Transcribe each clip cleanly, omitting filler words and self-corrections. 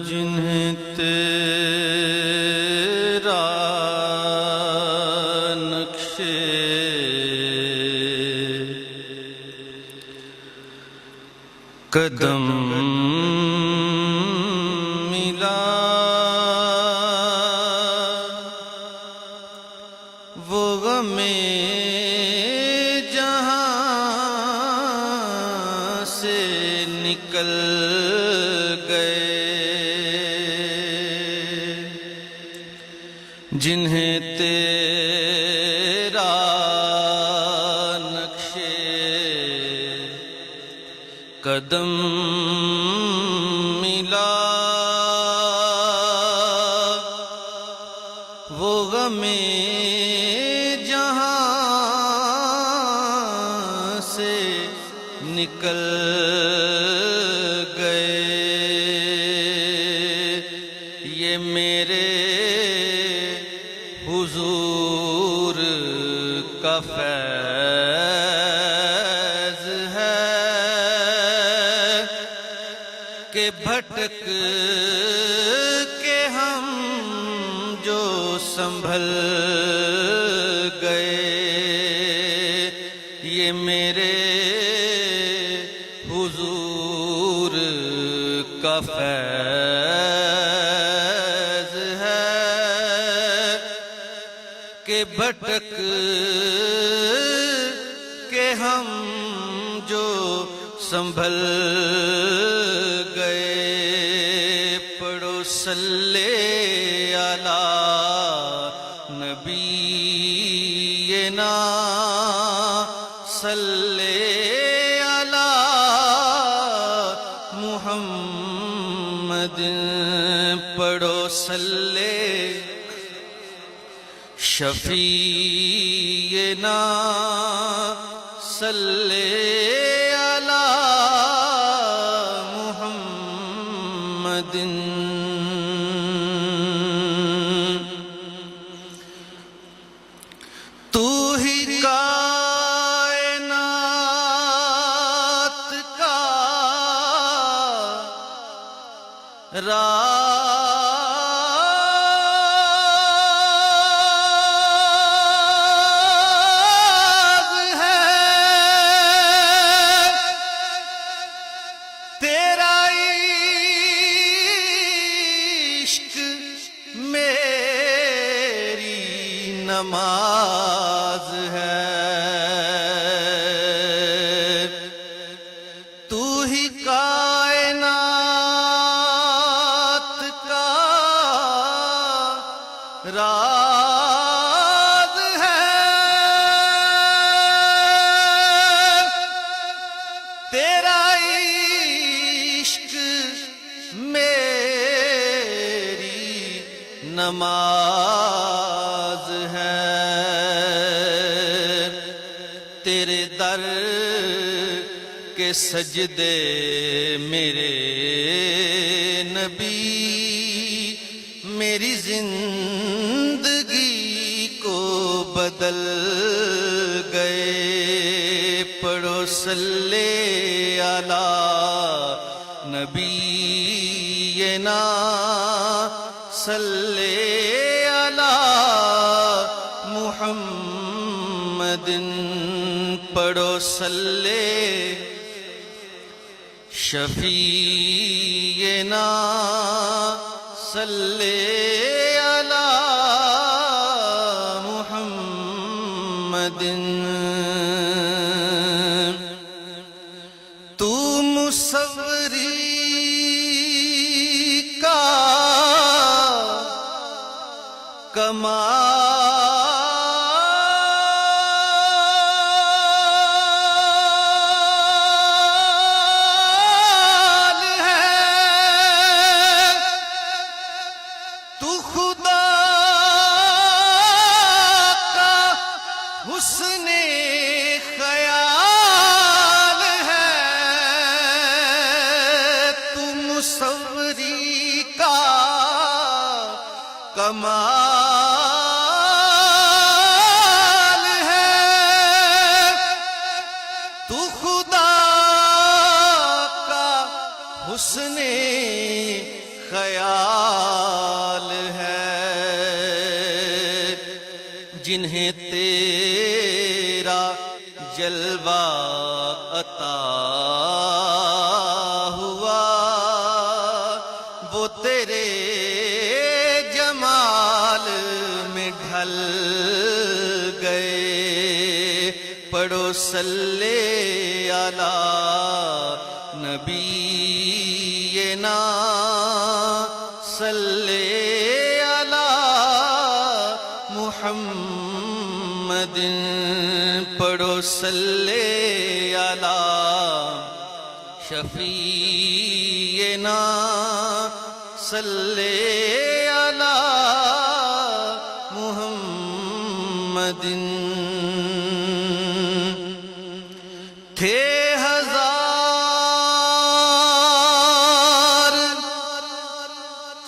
جنہیں تیرا نقش قدم ملا، وہ غم جہاں سے نکل گئے، جنہیں تیرا نقش قدم ملا، وہ غم جہاں سے نکل گئے، یہ میرے حضور کا فیض ہے کہ بھٹک کے ہم جو سنبھل گئے، یہ میرے حضور کا فیض ہے کہ بھٹک کے ہم جو سنبھل گئے۔ پڑھو صلی علی نبینا، صلی علی محمد، پڑھو صلی شفیعنا، صلی علی محمد۔ تو ہی کائنات کا راز ہے، تیرا عشق میری نماز ہے، تو ہی کائنات کا راز ہے، تیرا عشق میری نماز ہے، تیرے در کے سجدے میرے نبی میری زندگی کو بدل گئے۔ پڑھو صلی علی نبینا، صلی علی محمد، پڑھو صلی شفیعنا، صلی علی محمد۔ تو مصوری کا کمال ہے، تو خدا کا حسن خیال ہے، تو مصوری کا کمال ہے، تو خدا کا حسن خیال ہے، جنہیں تیرا جلوہ عطا ہوا، وہ تیرے جمال میں ڈھل گئے۔ پڑھو صلی علی نبینا، صلی علی محمد، پڑھو صلی علی شفیعنا، صلی علی محمد۔ تھے ہزار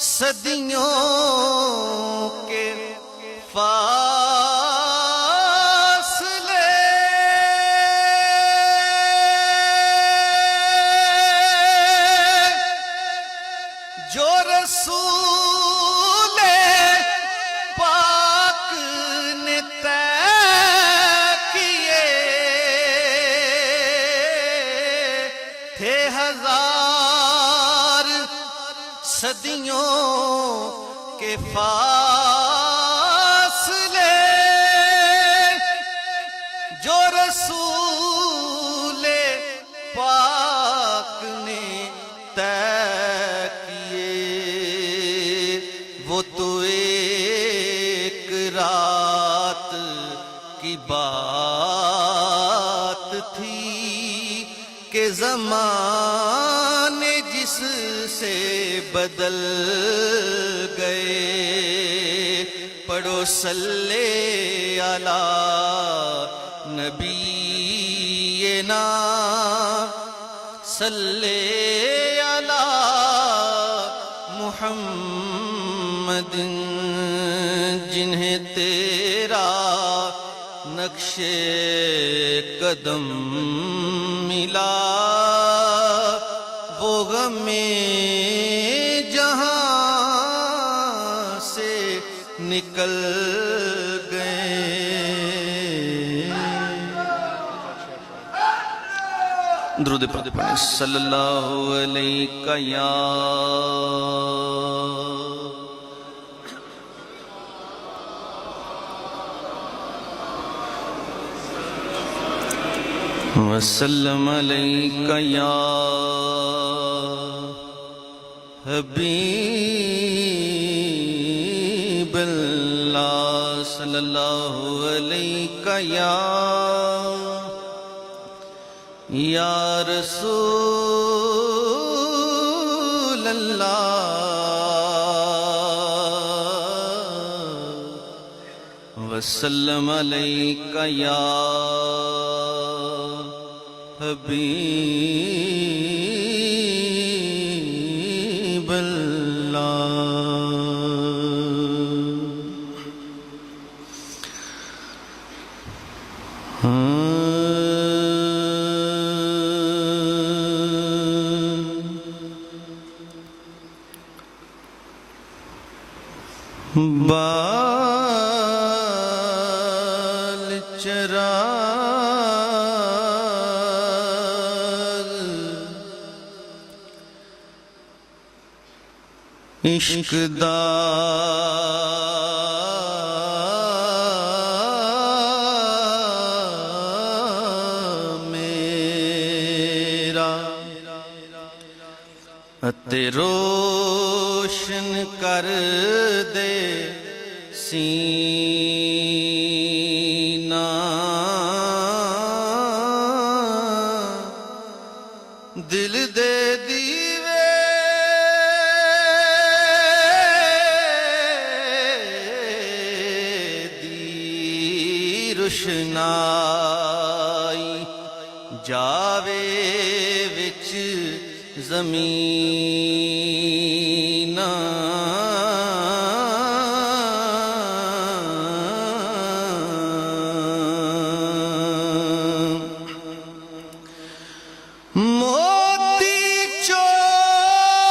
صدیوں کے فاصلے، جو رسول پاک نے طے کیے، تھے ہزار صدیوں کے فاصلے، جو رسول پاک نے طے کیے، وہ تو ایک رات کی بات تھی کہ زمانے جس سے بدل گئے۔ پڑھو صلی علی نبینا، صلی علی محمد، جنہیں تیرا نقش قدم ملا، وہ غم جہاں سے نکل گئے۔ درود پاک پڑھیں صلی اللہ علیہ یا وسلم علیک یا حبیب اللہ، صلی اللہ علیک یا رسول اللہ، وسلم علیک یا حبیب اللہ۔ بال چراغ عشق دا میرا، اتے روشن کر دے سینہ، دل دے دیوے دی روشنائی جاوے وچ زمین، موتی چور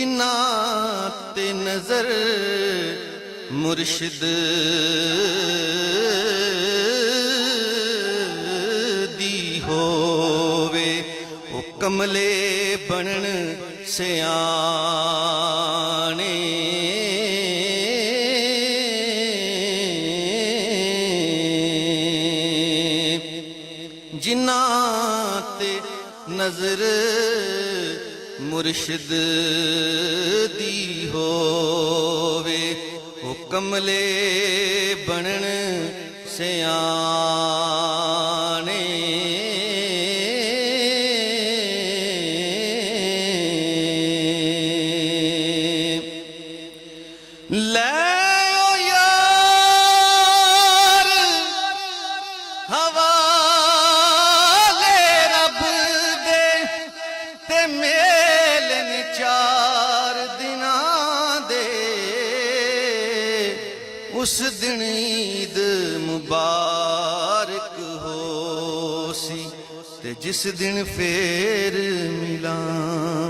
ਜਿਨ੍ਹਾਂ ਤੇ ਨਜ਼ਰ ਮੁਰਸ਼ਿਦ ਦੀ ਹੋਵੇ ਉਹ ਕਮਲੇ ਬਣਨ ਸਿਆਣੇ ਜਿਨ੍ਹਾਂ ਤੇ ਨਜ਼ਰ ਮੁਰਸ਼ਿਦ ਦੀ ਹੋਵੇ ਉਹ ਕਮਲੇ ਬਣਨ ਸਿਆਣੇ ਲੈ ਓ ਯਾਰ ਹਵਾਲੇ ਰੱਬ ਦੇ ਤੇ ਮੇਲਨ 4 ਦਿਨਾਂ ਦੇ ਉਸ ਦਿਨ ਈਦ ਮੁਬਾਰਕ ਹੋ ਸੀ ਤੇ ਜਿਸ ਦਿਨ ਫੇਰ ਮਿਲਾਂ